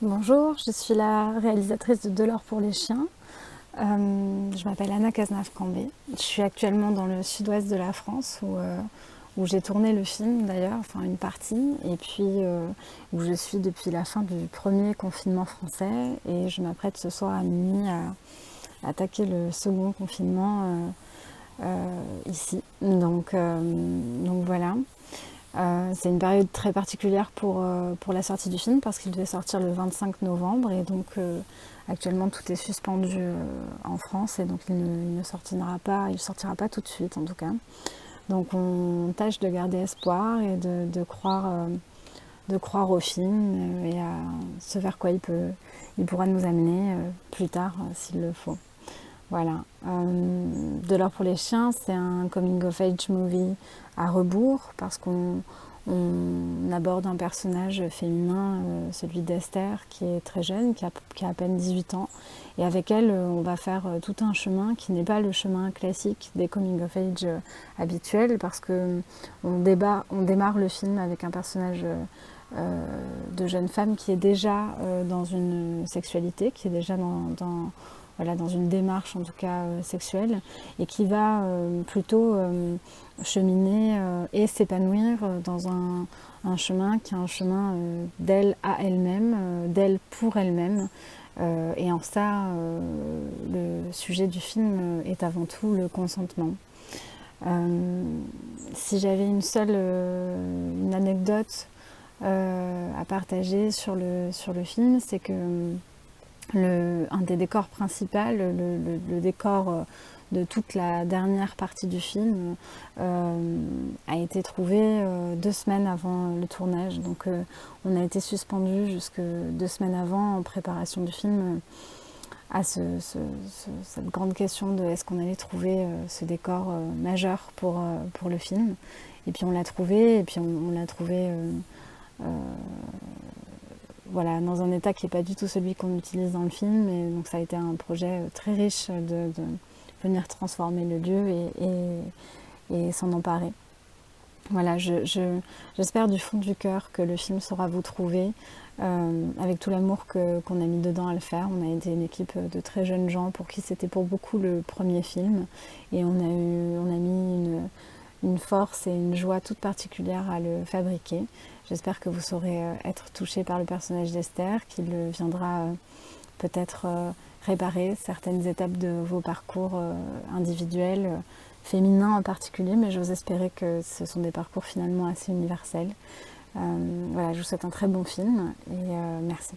Bonjour, je suis la réalisatrice de l'or pour les chiens. Je m'appelle Anna Cazenave-Cambé. Je suis actuellement dans le sud-ouest de la France où j'ai tourné le film d'ailleurs, enfin une partie, et puis où je suis depuis la fin du premier confinement français et je m'apprête ce soir à minuit à attaquer le second confinement ici. Donc voilà. C'est une période très particulière pour la sortie du film parce qu'il devait sortir le 25 novembre et donc actuellement tout est suspendu en France et donc il ne sortira pas tout de suite en tout cas. Donc on tâche de garder espoir et de croire au film et à ce vers quoi il pourra nous amener plus tard s'il le faut. Voilà. De l'or pour les chiens, c'est un coming of age movie à rebours parce qu'on aborde un personnage féminin, celui d'Esther, qui est très jeune, qui a à peine 18 ans. Et avec elle, on va faire tout un chemin qui n'est pas le chemin classique des coming of age habituels parce que on démarre le film avec un personnage de jeune femme qui est déjà dans une sexualité, qui est déjà dans une démarche en tout cas sexuelle et qui va plutôt cheminer et s'épanouir dans un chemin qui est un chemin d'elle à elle-même, d'elle pour elle-même. Et en ça, le sujet du film est avant tout le consentement. Si j'avais une anecdote à partager sur le film, c'est que un des décors principaux, le décor de toute la dernière partie du film a été trouvé 2 semaines avant le tournage. Donc on a été suspendu jusque 2 semaines avant en préparation du film à cette grande question de est-ce qu'on allait trouver ce décor majeur pour le film. Et puis on l'a trouvé, et puis on l'a trouvé voilà, dans un état qui n'est pas du tout celui qu'on utilise dans le film. Et donc ça a été un projet très riche de venir transformer le lieu et s'en emparer. Voilà, j'espère du fond du cœur que le film saura vous trouver avec tout l'amour qu'on a mis dedans à le faire. On a été une équipe de très jeunes gens pour qui c'était pour beaucoup le premier film. Et on a mis une force et une joie toute particulière à le fabriquer. J'espère que vous saurez être touché par le personnage d'Esther, qu'il viendra peut-être réparer certaines étapes de vos parcours individuels, féminins en particulier, mais j'ose espérer que ce sont des parcours finalement assez universels. Voilà, je vous souhaite un très bon film et merci.